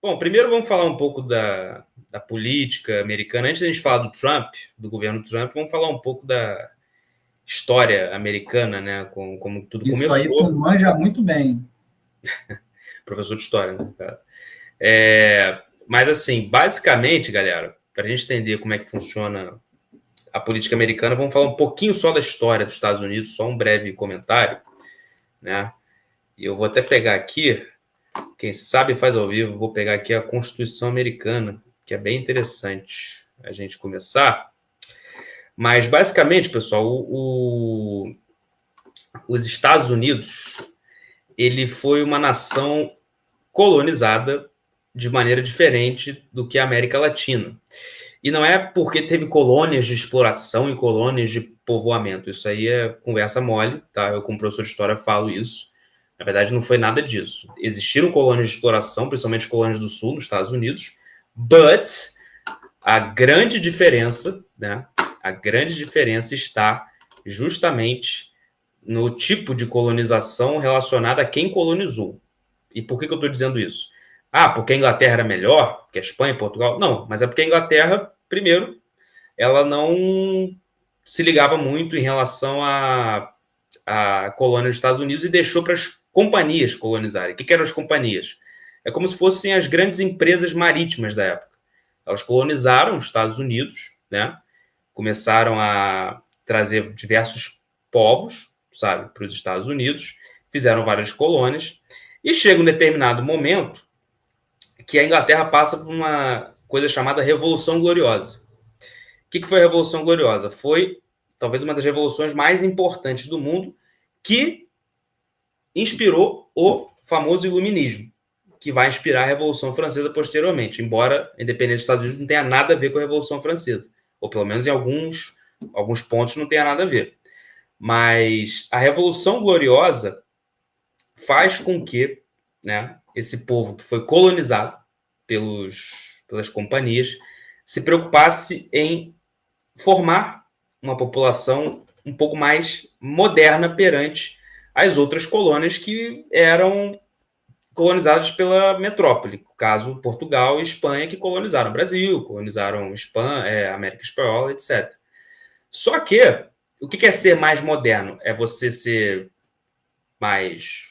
Bom, primeiro vamos falar um pouco da política americana. Antes de a gente falar do Trump, do governo Trump, vamos falar um pouco da história americana, né? Como tudo Isso aí tu começou. manja muito bem. Professor de história, né, cara? Mas, assim, basicamente, galera, para a gente entender como é que funciona a política americana, vamos falar um pouquinho só da história dos Estados Unidos, só um breve comentário, né? E eu vou até pegar aqui, quem sabe faz ao vivo, vou pegar aqui a Constituição Americana, que é bem interessante a gente começar. Mas, basicamente, pessoal, os Estados Unidos, ele foi uma nação colonizada de maneira diferente do que a América Latina. E não é porque teve colônias de exploração e colônias de povoamento. Isso aí é conversa mole, tá? Eu, como professor de história, falo isso. Na verdade, não foi nada disso. Existiram colônias de exploração, principalmente colônias do sul, nos Estados Unidos, but a grande diferença, né? A grande diferença está justamente no tipo de colonização relacionada a quem colonizou. E por que eu estou dizendo isso? Ah, porque a Inglaterra era melhor que a Espanha e Portugal? Não, mas é porque a Inglaterra, primeiro, ela não se ligava muito em relação à colônia dos Estados Unidos e deixou para as companhias colonizarem. O que eram as companhias? É como se fossem as grandes empresas marítimas da época. Elas colonizaram os Estados Unidos, né? Começaram a trazer diversos povos, sabe, para os Estados Unidos, fizeram várias colônias, e chega um determinado momento que a Inglaterra passa por uma coisa chamada Revolução Gloriosa. O que foi a Revolução Gloriosa? Foi talvez uma das revoluções mais importantes do mundo que inspirou o famoso Iluminismo, que vai inspirar a Revolução Francesa posteriormente, embora a independência dos Estados Unidos não tenha nada a ver com a Revolução Francesa, ou pelo menos em alguns pontos não tenha nada a ver. Mas a Revolução Gloriosa faz com que, né, esse povo que foi colonizado pelas companhias se preocupasse em formar uma população um pouco mais moderna perante as outras colônias que eram colonizadas pela metrópole, no caso Portugal e Espanha, que colonizaram o Brasil, colonizaram Espanha, América Espanhola, etc. Só que o que é ser mais moderno? É você ser mais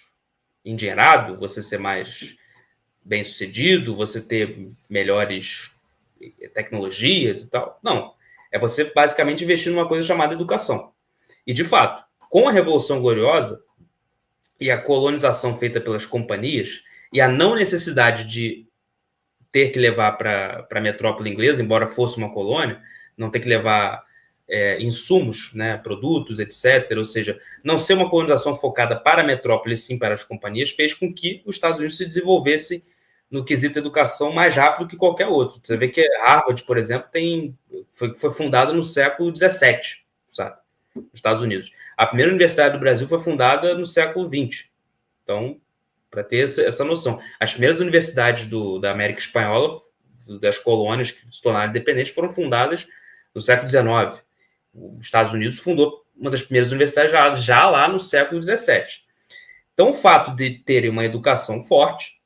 endinheirado, você ser mais bem sucedido, você ter melhores tecnologias e tal. Não. É você basicamente investir numa coisa chamada educação. E, de fato, com a Revolução Gloriosa e a colonização feita pelas companhias e a não necessidade de ter que levar para a metrópole inglesa, embora fosse uma colônia, não ter que levar insumos, né, produtos, etc. Ou seja, não ser uma colonização focada para a metrópole, sim para as companhias, fez com que os Estados Unidos se desenvolvessem no quesito educação mais rápido que qualquer outro. Você vê que Harvard, por exemplo, foi fundada no século XVII, sabe, nos Estados Unidos. A primeira universidade do Brasil foi fundada no século XX. Então, para ter essa noção. As primeiras universidades da América Espanhola, das colônias que se tornaram independentes, foram fundadas no século XIX. Os Estados Unidos fundou uma das primeiras universidades já lá no século XVII. Então, o fato de terem uma educação forte,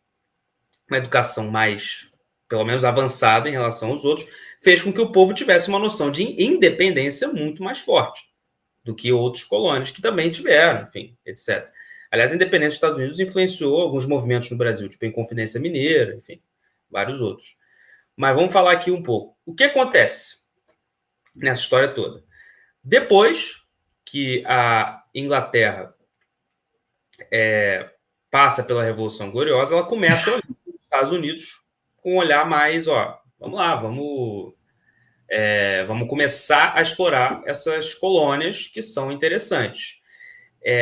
uma educação mais, pelo menos, avançada em relação aos outros, fez com que o povo tivesse uma noção de independência muito mais forte do que outros colônias que também tiveram, enfim, etc. Aliás, a independência dos Estados Unidos influenciou alguns movimentos no Brasil, tipo a Inconfidência Mineira, enfim, vários outros. Mas vamos falar aqui um pouco. O que acontece nessa história toda? Depois que a Inglaterra passa pela Revolução Gloriosa, ela começa a olhar os Estados Unidos com um olhar mais, vamos lá, vamos começar a explorar essas colônias que são interessantes.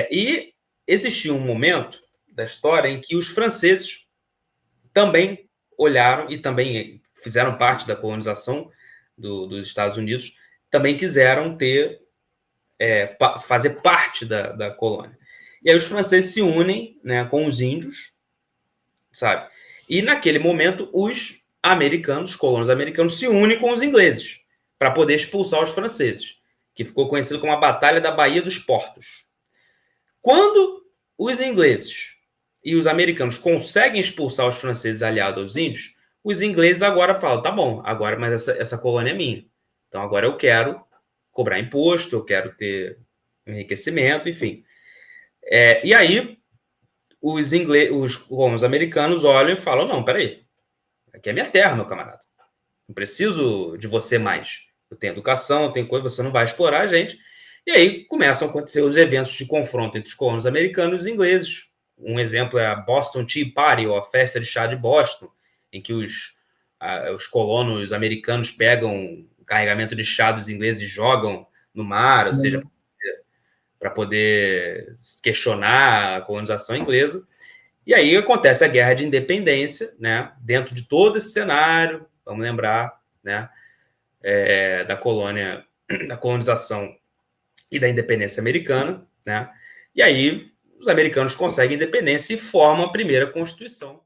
E existia um momento da história em que os franceses também olharam e também fizeram parte da colonização dos Estados Unidos, também quiseram fazer parte da colônia. E aí os franceses se unem, né, com os índios, sabe? E naquele momento os americanos, colonos americanos, se unem com os ingleses para poder expulsar os franceses, que ficou conhecido como a Batalha da Baía dos Portos. Quando os ingleses e os americanos conseguem expulsar os franceses aliados aos índios, os ingleses agora falam, tá bom, agora, mas essa colônia é minha. Então agora eu quero cobrar imposto, eu quero ter enriquecimento, enfim. E aí os colonos americanos olham e falam, não, peraí, aqui é minha terra, meu camarada. Não preciso de você mais. Eu tenho educação, eu tenho coisa, você não vai explorar a gente. E aí começam a acontecer os eventos de confronto entre os colonos americanos e os ingleses. Um exemplo é a Boston Tea Party, ou a festa de chá de Boston, em que os colonos americanos pegam o carregamento de chá dos ingleses e jogam no mar, ou seja, para poder questionar a colonização inglesa. E aí acontece a Guerra de Independência, né? Dentro de todo esse cenário, vamos lembrar, né? Da colonização e da independência americana, né? E aí os americanos conseguem independência e formam a primeira Constituição.